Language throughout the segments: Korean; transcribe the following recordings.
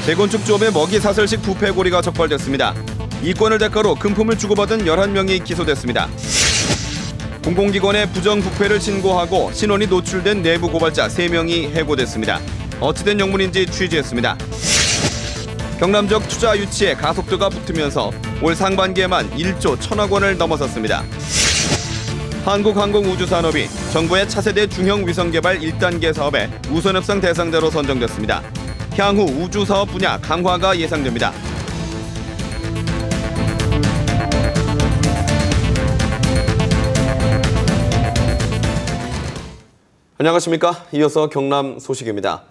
재건축 조합의 먹이 사슬식 부패 고리가 적발됐습니다. 이권을 대가로 금품을 주고받은 11명이 기소됐습니다. 공공기관에 부정부패를 신고하고 신원이 노출된 내부 고발자 3명이 해고됐습니다. 어찌된 영문인지 취재했습니다. 경남적 투자 유치에 가속도가 붙으면서 올 상반기에만 1조 1,000억 원을 넘어섰습니다. 한국항공우주산업이 정부의 차세대 중형 위성개발 1단계 사업에 우선협상 대상자로 선정됐습니다. 향후 우주사업 분야 강화가 예상됩니다. 안녕하십니까? 이어서 경남 소식입니다.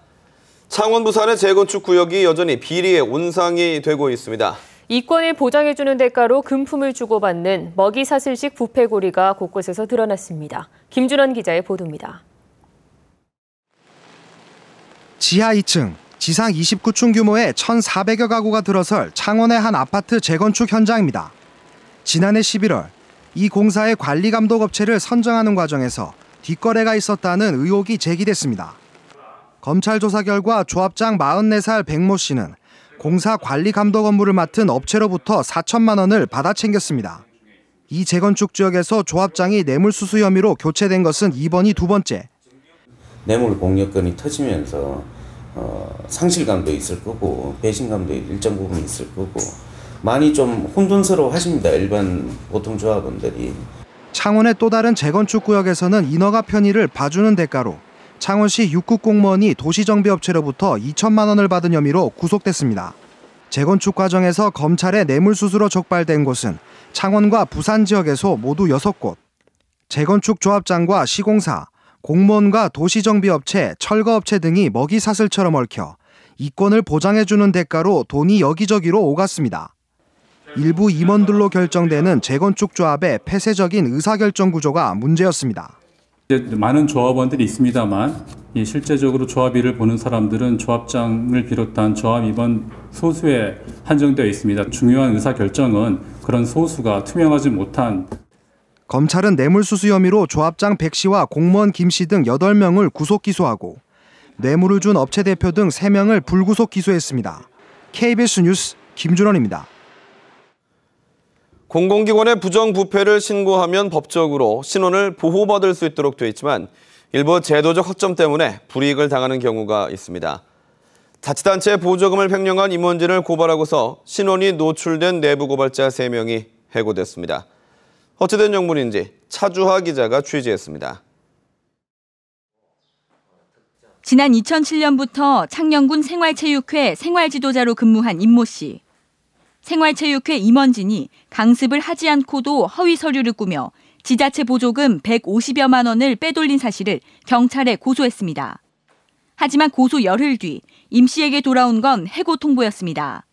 창원, 부산의 재건축 구역이 여전히 비리의 온상이 되고 있습니다. 이권을 보장해주는 대가로 금품을 주고받는 먹이 사슬식 부패고리가 곳곳에서 드러났습니다. 김준원 기자의 보도입니다. 지하 2층, 지상 29층 규모의 1,400여 가구가 들어설 창원의 한 아파트 재건축 현장입니다. 지난해 11월, 이 공사의 관리감독업체를 선정하는 과정에서 뒷거래가 있었다는 의혹이 제기됐습니다. 검찰 조사 결과 조합장 44살 백모 씨는 공사 관리 감독 업무를 맡은 업체로부터 4천만 원을 받아 챙겼습니다. 이 재건축 지역에서 조합장이 뇌물수수 혐의로 교체된 것은 이번이 두 번째. 뇌물 공여건이 터지면서 상실감도 있을 거고 배신감도 일정 부분 있을 거고 많이 좀 혼돈스러워 하십니다. 일반 보통 조합원들이. 창원의 또 다른 재건축 구역에서는 인허가 편의를 봐주는 대가로 창원시 6급 공무원이 도시정비업체로부터 2천만 원을 받은 혐의로 구속됐습니다. 재건축 과정에서 검찰의 뇌물수수로 적발된 곳은 창원과 부산 지역에서 모두 6곳. 재건축 조합장과 시공사, 공무원과 도시정비업체, 철거업체 등이 먹이 사슬처럼 얽혀 이권을 보장해주는 대가로 돈이 여기저기로 오갔습니다. 일부 임원들로 결정되는 재건축 조합의 폐쇄적인 의사결정 구조가 문제였습니다. 많은 조합원들이 있습니다만 실제적으로 조합 일을 보는 사람들은 조합장을 비롯한 조합 임원 소수에 한정되어 있습니다. 중요한 의사결정은 그런 소수가 투명하지 못한. 검찰은 뇌물수수 혐의로 조합장 백 씨와 공무원 김 씨 등 8명을 구속 기소하고 뇌물을 준 업체 대표 등 3명을 불구속 기소했습니다. KBS 뉴스 김준원입니다. 공공기관에 부정부패를 신고하면 법적으로 신원을 보호받을 수 있도록 돼 있지만 일부 제도적 허점 때문에 불이익을 당하는 경우가 있습니다. 자치단체의 보조금을 횡령한 임원진을 고발하고서 신원이 노출된 내부 고발자 3명이 해고됐습니다. 어찌된 영문인지 차주하 기자가 취재했습니다. 지난 2007년부터 창녕군 생활체육회 생활지도자로 근무한 임모 씨. 생활체육회 임원진이 강습을 하지 않고도 허위 서류를 꾸며 지자체 보조금 150여만 원을 빼돌린 사실을 경찰에 고소했습니다. 하지만 고소 열흘 뒤 임 씨에게 돌아온 건 해고 통보였습니다.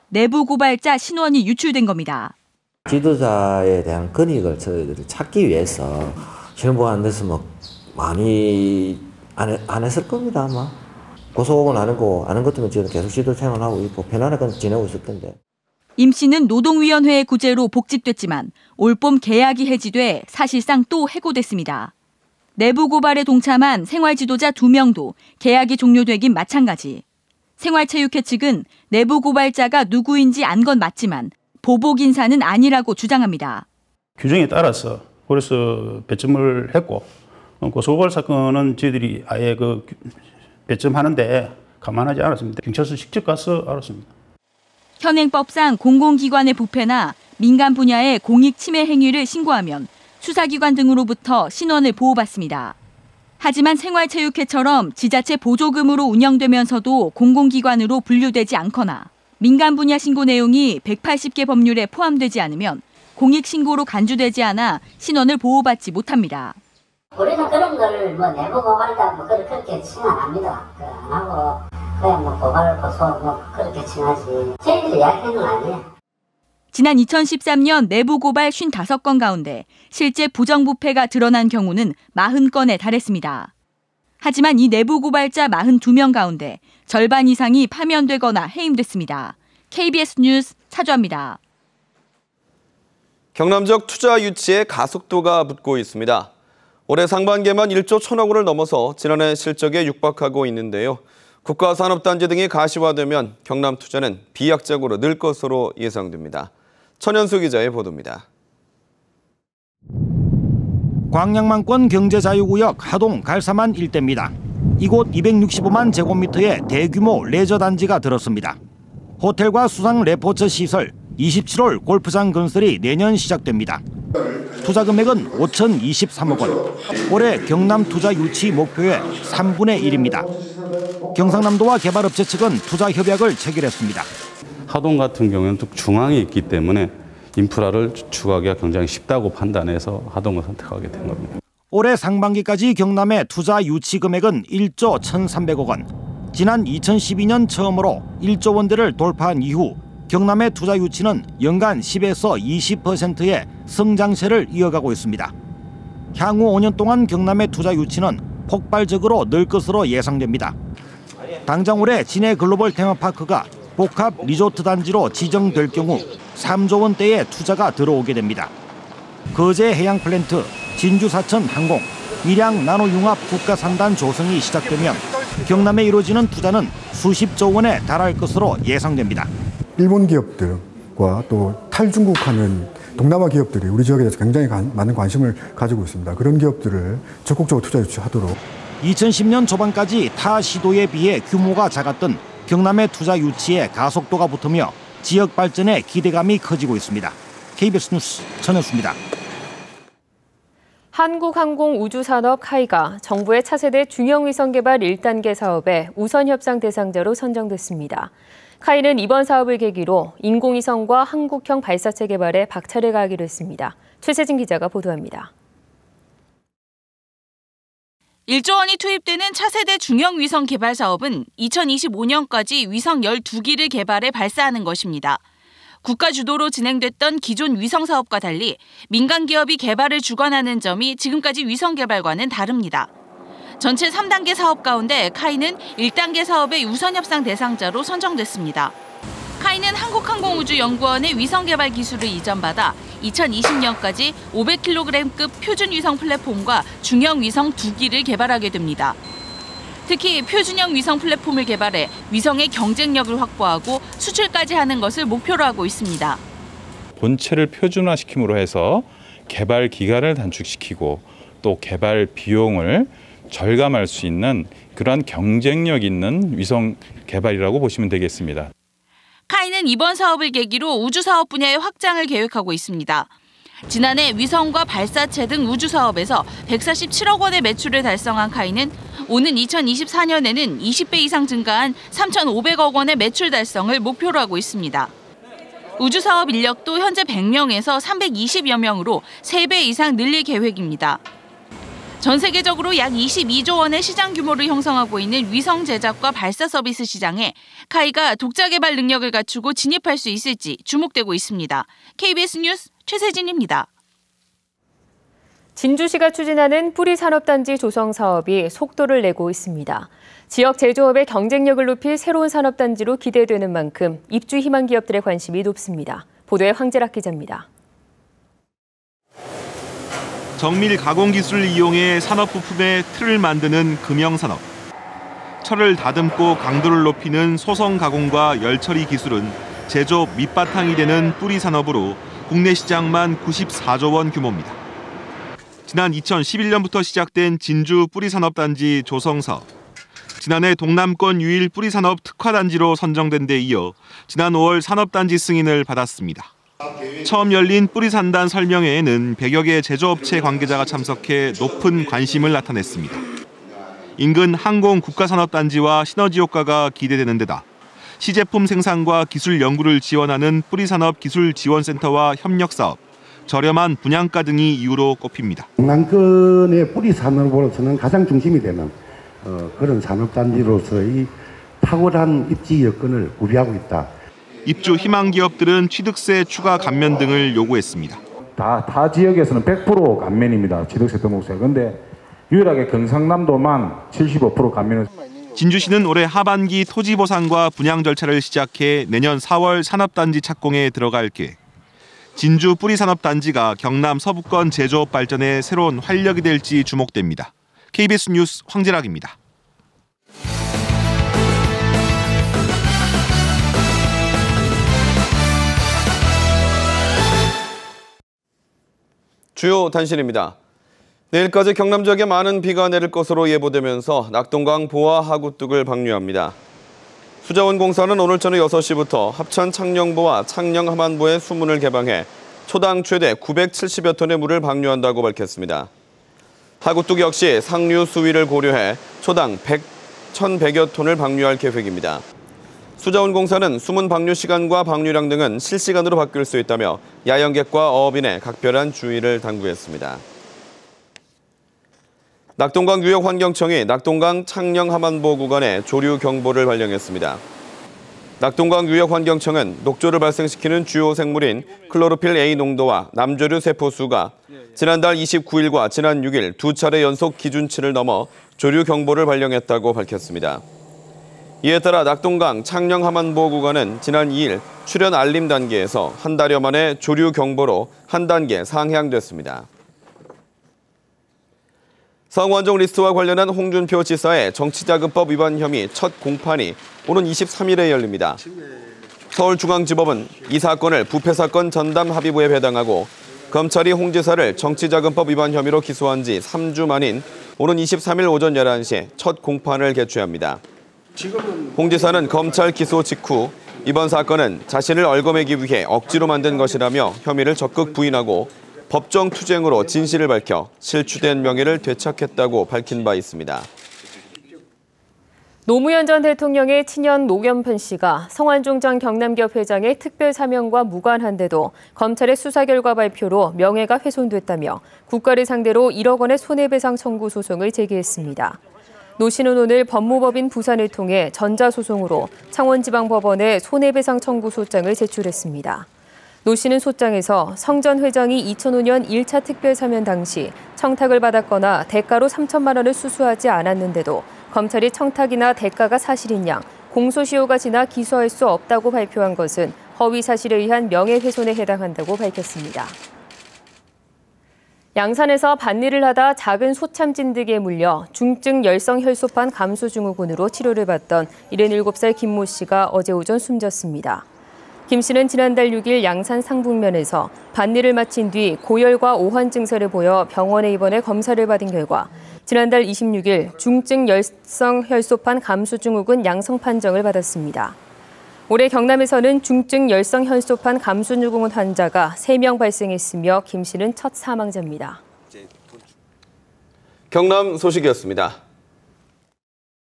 내부 고발자 신원이 유출된 겁니다. 지도자에 대한 근익을 저희들이 찾기 위해서 신원보호 안 돼서 많이 안 했을 겁니다, 아마. 고소는 안 하고 아는 것 때문에 지금 계속 지도 생활하고 있고 편안하게 지내고 있을 텐데. 임 씨는 노동위원회의 구제로 복직됐지만 올봄 계약이 해지돼 사실상 또 해고됐습니다. 내부 고발에 동참한 생활지도자 2명도 계약이 종료되긴 마찬가지. 생활체육회 측은 내부 고발자가 누구인지 안 건 맞지만 보복 인사는 아니라고 주장합니다. 규정에 따라서 그래서 배점을 했고 고소고발 사건은 저희들이 아예 배점하는데 가만하지 않았습니다. 경찰서 직접 가서 알았습니다. 현행법상 공공기관의 부패나 민간 분야의 공익 침해 행위를 신고하면 수사기관 등으로부터 신원을 보호받습니다. 하지만 생활체육회처럼 지자체 보조금으로 운영되면서도 공공기관으로 분류되지 않거나 민간 분야 신고 내용이 180개 법률에 포함되지 않으면 공익신고로 간주되지 않아 신원을 보호받지 못합니다. 우리는 그런 걸 내부 고발이다 그렇게 칭 안 합니다. 안 하고 그냥 고발 고소 그렇게 칭하지. 저희들이 이야기하는 건 아니에요. 지난 2013년 내부 고발 55건 가운데 실제 부정부패가 드러난 경우는 40건에 달했습니다. 하지만 이 내부 고발자 42명 가운데 절반 이상이 파면되거나 해임됐습니다. KBS 뉴스 차주합니다. 경남적 투자 유치에 가속도가 붙고 있습니다. 올해 상반기에만 1조 1,000억 원을 넘어서 지난해 실적에 육박하고 있는데요. 국가산업단지 등이 가시화되면 경남 투자는 비약적으로 늘 것으로 예상됩니다. 천연수 기자의 보도입니다. 광양만권 경제자유구역 하동 갈사만 일대입니다. 이곳 265만 제곱미터의 대규모 레저단지가 들었습니다. 호텔과 수상 레포츠 시설, 27홀 골프장 건설이 내년 시작됩니다. 투자 금액은 5,023억 원. 올해 경남 투자 유치 목표의 3분의 1입니다. 경상남도와 개발업체 측은 투자 협약을 체결했습니다. 하동 같은 경우는 또 중앙에 있기 때문에 인프라를 추구하기가 굉장히 쉽다고 판단해서 하동을 선택하게 된 겁니다. 올해 상반기까지 경남의 투자 유치 금액은 1조 1,300억 원. 지난 2012년 처음으로 1조 원대를 돌파한 이후 경남의 투자 유치는 연간 10에서 20%의 성장세를 이어가고 있습니다. 향후 5년 동안 경남의 투자 유치는 폭발적으로 늘 것으로 예상됩니다. 당장 올해 진해 글로벌 테마파크가 복합 리조트 단지로 지정될 경우 3조 원대의 투자가 들어오게 됩니다. 거제 해양 플랜트, 진주 사천 항공, 밀양 나노융합 국가산단 조성이 시작되면 경남에 이루어지는 투자는 수십조 원에 달할 것으로 예상됩니다. 일본 기업들과 또 탈중국하는 동남아 기업들이 우리 지역에 대해서 굉장히 많은 관심을 가지고 있습니다. 그런 기업들을 적극적으로 투자 유치하도록. 2010년 초반까지 타 시도에 비해 규모가 작았던 경남의 투자 유치에 가속도가 붙으며 지역 발전에 기대감이 커지고 있습니다. KBS 뉴스 전현수입니다. 한국항공우주산업 카이가 정부의 차세대 중형위성개발 1단계 사업의 우선협상 대상자로 선정됐습니다. 카이는 이번 사업을 계기로 인공위성과 한국형 발사체 개발에 박차를 가하기로 했습니다. 최세진 기자가 보도합니다. 1조 원이 투입되는 차세대 중형위성 개발 사업은 2025년까지 위성 12기를 개발해 발사하는 것입니다. 국가 주도로 진행됐던 기존 위성 사업과 달리 민간 기업이 개발을 주관하는 점이 지금까지 위성 개발과는 다릅니다. 전체 3단계 사업 가운데 카이는 1단계 사업의 우선협상 대상자로 선정됐습니다. 카이는 한국항공우주연구원의 위성 개발 기술을 이전받아 2020년까지 500kg급 표준 위성 플랫폼과 중형 위성 2기를 개발하게 됩니다. 특히 표준형 위성 플랫폼을 개발해 위성의 경쟁력을 확보하고 수출까지 하는 것을 목표로 하고 있습니다. 본체를 표준화시킴으로 해서 개발 기간을 단축시키고 또 개발 비용을 절감할 수 있는 그러한 경쟁력 있는 위성 개발이라고 보시면 되겠습니다. 카이는 이번 사업을 계기로 우주 사업 분야의 확장을 계획하고 있습니다. 지난해 위성과 발사체 등 우주 사업에서 147억 원의 매출을 달성한 카이는 오는 2024년에는 20배 이상 증가한 3,500억 원의 매출 달성을 목표로 하고 있습니다. 우주 사업 인력도 현재 100명에서 320여 명으로 3배 이상 늘릴 계획입니다. 전 세계적으로 약 22조 원의 시장 규모를 형성하고 있는 위성 제작과 발사 서비스 시장에 카이가 독자 개발 능력을 갖추고 진입할 수 있을지 주목되고 있습니다. KBS 뉴스 최세진입니다. 진주시가 추진하는 뿌리산업단지 조성 사업이 속도를 내고 있습니다. 지역 제조업의 경쟁력을 높일 새로운 산업단지로 기대되는 만큼 입주 희망 기업들의 관심이 높습니다. 보도에 황재락 기자입니다. 정밀 가공 기술을 이용해 산업 부품의 틀을 만드는 금형산업. 철을 다듬고 강도를 높이는 소성 가공과 열처리 기술은 제조업 밑바탕이 되는 뿌리 산업으로 국내 시장만 94조 원 규모입니다. 지난 2011년부터 시작된 진주 뿌리산업단지 조성 사업. 지난해 동남권 유일 뿌리산업 특화단지로 선정된 데 이어 지난 5월 산업단지 승인을 받았습니다. 처음 열린 뿌리산단 설명회에는 100여 개 제조업체 관계자가 참석해 높은 관심을 나타냈습니다. 인근 항공 국가산업단지와 시너지 효과가 기대되는 데다 시제품 생산과 기술 연구를 지원하는 뿌리산업 기술지원센터와 협력사업, 저렴한 분양가 등이 이유로 꼽힙니다. 동남권의 뿌리산업으로서는 가장 중심이 되는 그런 산업단지로서의 탁월한 입지 여건을 구비하고 있다. 입주 희망 기업들은 취득세 추가 감면 등을 요구했습니다. 다 지역에서는 100% 감면입니다. 취득세 등록세. 그런데 유일하게 경상남도만 75% 감면을. 진주시는 올해 하반기 토지 보상과 분양 절차를 시작해 내년 4월 산업단지 착공에 들어갈 계획. 진주 뿌리산업단지가 경남 서부권 제조업 발전에 새로운 활력이 될지 주목됩니다. KBS 뉴스 황재락입니다. 주요 단신입니다. 내일까지 경남 지역에 많은 비가 내릴 것으로 예보되면서 낙동강 보와 하구뚝을 방류합니다. 수자원공사는 오늘 저녁 6시부터 합천 창녕보와 창녕 함안보의 수문을 개방해 초당 최대 970여 톤의 물을 방류한다고 밝혔습니다. 하구뚝 역시 상류 수위를 고려해 초당 1,100여 톤을 방류할 계획입니다. 수자원공사는 수문 방류 시간과 방류량 등은 실시간으로 바뀔 수 있다며 야영객과 어업인의 각별한 주의를 당부했습니다. 낙동강 유역환경청이 낙동강 창녕 함안보 구간에 조류 경보를 발령했습니다. 낙동강 유역환경청은 녹조를 발생시키는 주요 생물인 클로로필 A 농도와 남조류 세포 수가 지난달 29일과 지난 6일 두 차례 연속 기준치를 넘어 조류 경보를 발령했다고 밝혔습니다. 이에 따라 낙동강 창녕 함안보 구간은 지난 2일 출현 알림 단계에서 한 달여 만에 조류 경보로 한 단계 상향됐습니다. 성완종 리스트와 관련한 홍준표 지사의 정치자금법 위반 혐의 첫 공판이 오는 23일에 열립니다. 서울중앙지법은 이 사건을 부패사건 전담합의부에 배당하고 검찰이 홍 지사를 정치자금법 위반 혐의로 기소한 지 3주 만인 오는 23일 오전 11시에 첫 공판을 개최합니다. 홍 지사는 검찰 기소 직후 이번 사건은 자신을 얽어매기 위해 억지로 만든 것이라며 혐의를 적극 부인하고 법정 투쟁으로 진실을 밝혀 실추된 명예를 되찾겠다고 밝힌 바 있습니다. 노무현 전 대통령의 친연 노겸펜 씨가 성완종 전 경남기업 회장의 특별 사면과 무관한데도 검찰의 수사 결과 발표로 명예가 훼손됐다며 국가를 상대로 1억 원의 손해배상 청구 소송을 제기했습니다. 노 씨는 오늘 법무법인 부산을 통해 전자소송으로 창원지방법원에 손해배상 청구 소장을 제출했습니다. 노 씨는 소장에서 성 전 회장이 2005년 1차 특별 사면 당시 청탁을 받았거나 대가로 3천만 원을 수수하지 않았는데도 검찰이 청탁이나 대가가 사실인 양 공소시효가 지나 기소할 수 없다고 발표한 것은 허위 사실에 의한 명예훼손에 해당한다고 밝혔습니다. 양산에서 밭일을 하다 작은 소참진드기에 물려 중증 열성 혈소판 감소 증후군으로 치료를 받던 77살 김모 씨가 어제 오전 숨졌습니다. 김 씨는 지난달 6일 양산 상북면에서 밭일을 마친 뒤 고열과 오한 증세를 보여 병원에 입원해 검사를 받은 결과 지난달 26일 중증 열성 혈소판 감소 증후군 양성 판정을 받았습니다. 올해 경남에서는 중증 열성 혈소판 감소 증후군 환자가 3명 발생했으며 김 씨는 첫 사망자입니다. 경남 소식이었습니다.